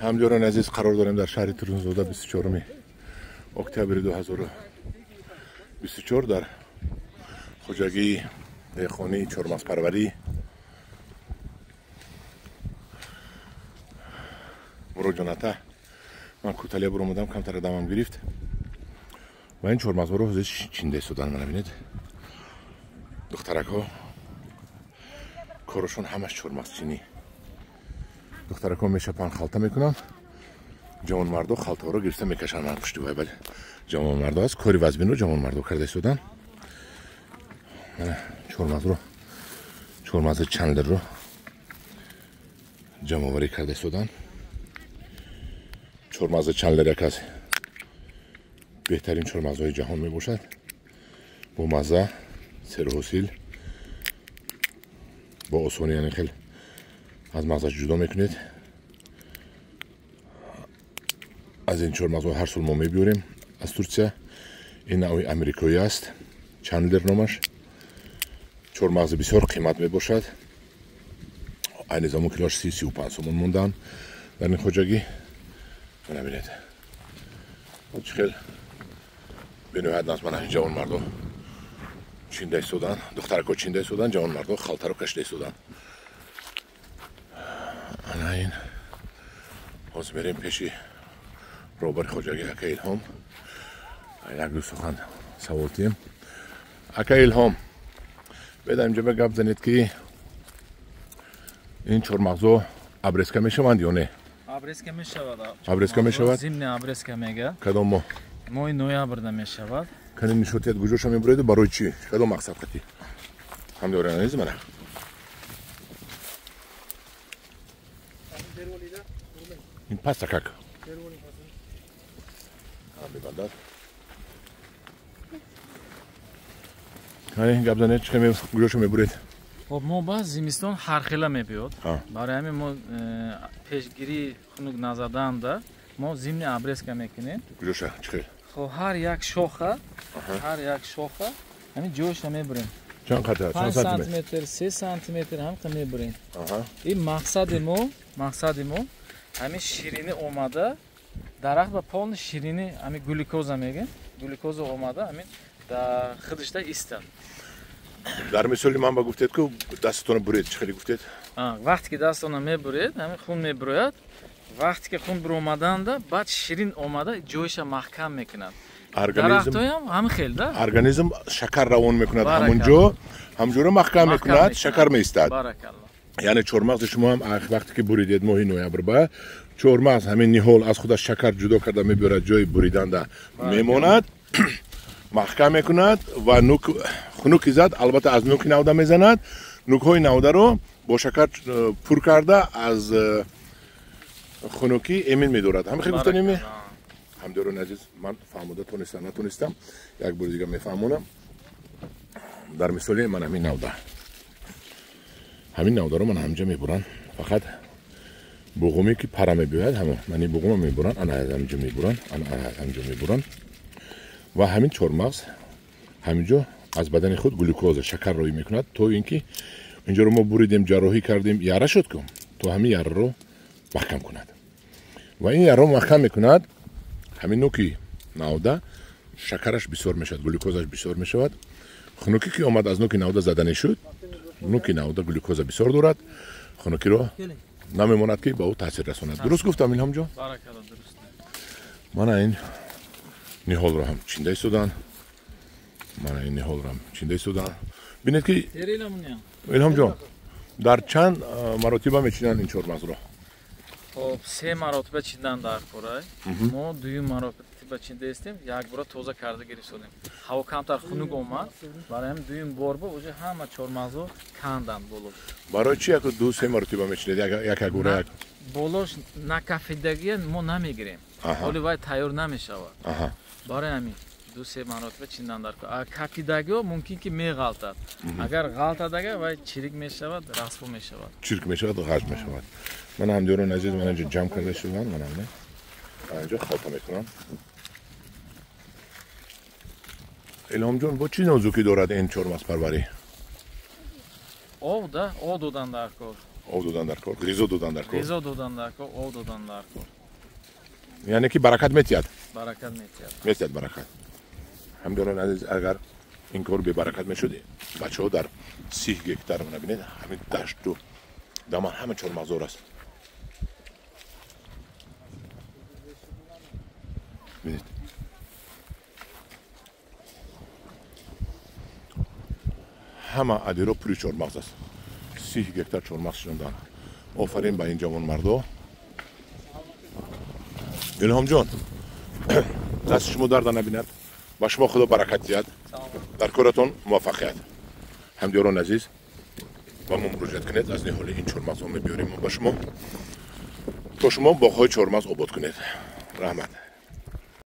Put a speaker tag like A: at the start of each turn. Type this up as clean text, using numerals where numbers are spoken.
A: همجوران عزیز قرار داریم در شهر ترونزودا 24 اکتبر 2024 در خوجگی خانه چهارمغز پروری مروجانته من کوتالی برو اومدم کمتر دمم گرفت و این چهارمغز رو حوزش چینده سودن من ببینید دخترک ها کارشون همش چهارمغز چینی دخترک ها میشپن خالتا میکنن جوان مردو خالتا رو گرفته میکشن من پشت وای بله جوان مردو هست کاری وزبین رو جوان مردو کرده سودن چهارمغز چندلر رو جمع آوری کرده سودن چهارمغز چندلر یک از بهترین چهارمغزهای جهان می باشد با مزه سر و حاصل با آسانی یعنی خیلی از مغزش جدا میکنید از این چهارمغزها هر سال ما میبیاریم از ترکیه این نوع امریکایی است چندلر نامش چهارمغز بسیار قیمت می باشد این زمان کلاش 30-35 سومون موندن در این خوجگی ببینید خیلی بنوید ناز من جوان مردو چینده سودن دخترکو چینده سودن جوان مردو خالتا رو کشته سودن انا این باز بریم پیشی روبر خوجگی اکا الهام یک دو سخن سوالتیم اکا الهام بده اینجا به گپ زنید که این چهارمغزها ابرسکه میشوند یا نه؟
B: ابرسکه میشود.
A: ابرسکه میشود؟
B: زمین ابرسکه میگه.
A: کدام ماه؟
B: ماه نوامبر میشود.
A: کنین نشوتیت گوجوش میبرید و برای چی؟ کدام مقصد خطی؟ هم دوره نیست منه. این پس تکک. میبندد. کنین گپ زنید چه گوجوش میبرید؟
B: خب ما باز زمستان هر خیلی میبیاد. برای همین ما پیشگیری خنک نزدن ده ما زمین ابرسکه میکنیم.
A: گوجوش چه؟
B: خب هر یک شاخه همین جوش میبریم.
A: چند قطعه؟
B: 5 سانتیمتر 3 سانتیمتر هم میبریم. این مقصد ما همین شیرینی اومده درخت با پول شیرینی همین گلوکوز میگه گلوکوز اومده همین در خودش ایستاد.
A: در مثالی من با گفتید که دستتون برید چه خیلی گفتید؟
B: وقتی که دستتون میبرید همین خون میبرید وقتی که خون برومدن ده بعد شیرین اومده جویش محکم میکند درخت هم خیلی ده
A: ارگانیسم شکر روان میکند همونجا محکم میکند شکر میستد یعنی چهارمغز شما هم وقتی که بریدید ماه نوامبر با چهارمغز همین نهال از خودش شکر جدا کرده میبرد جای بریدن ده میماند محکم میکند و خنک زد البته از نوک نوده میزند نوک های نوده رو با شکر پر کرده از خنکی امین میدارد همین خیلی گفتن ایمی هم دارون عزیز من فهموده تونستم نتونستم یک بار دیگه میفهمونم در مثالی من همین نوده رو من همجا میبرن فقط بوغمی که پره میبید همون من این بوغم میبرن انا همجا میبرن و همین چهارمغز همینجا از بدن خود گلوکوز شکر روی میکند تو اینکه اینجا رو ما بریدیم جراحی کردیم یاره شد کن تو همین یاره رو محکم کند و این یاره رو محکم میکند همین نوکی نوده شکرش بسیار میشد گلوکوزش بسیار میشود خنکی که آمد از نوکی نوده زدنی شد نوکی نوده گلوکوز بسیار دارد خنکی رو نمیماند که با او تاثیر رساند درست گفتم این همجا
B: درست
A: من این نهال رو هم چینده سودن بینید که الهام جان در چند مراتبه میچینن این چهارمغز رو
B: خب 3 مراتبه چیندن در کورای ما 2 مراتبه چینده استیم یک بار توزه کرده گرفتیم هوا کمتر خنک اومد برای هم 2 بار با اوجه همه چهارمغزو کندن بالا
A: برای چی یک 2-3 مراتبه میچینید یک گوره
B: بالاش نکفیدگی ما نمیگیریم ولی وای تیار نمیشود برای همین 2-3 مراتبه چیندن در کار کفیدگی ممکن که میغلطد اگر غلطدگی وای چریک میشود رسوا میشود
A: چریک میشود و غش میشود من هم دیارون عزیز من اینجا جمع کرده شدم من اینجا خالتا میکنم الهام جان با چی نازوکی دارد این چهارمغز پروری
B: آب دادن در کار
A: او دودن در کار ریزو دودن در کار
B: ریزو دودن در کار او دودن در کار
A: یعنی که برکت میتیاد
B: برکت میتیاد
A: میتیاد برکت همداران عزیز اگر این کار به برکت میشد بچه‌ها در 30 گکتار ببینید همین دشت و دامن همه چهارمغزور است ببینید همه ادیرو پری چهارمغز است 30 گکتار چهارمغز شوندن آفرین به این جوان مردا الهام جان دست شما درد نبیند با شما خدا برکت زیاد در کارتون موفقیت همدیاران عزیز با ما مراجعت کنید از نهال این چهارمغز ها میبیاریم با شما تا شما باغ‌های چهارمغز آباد کنید رحمت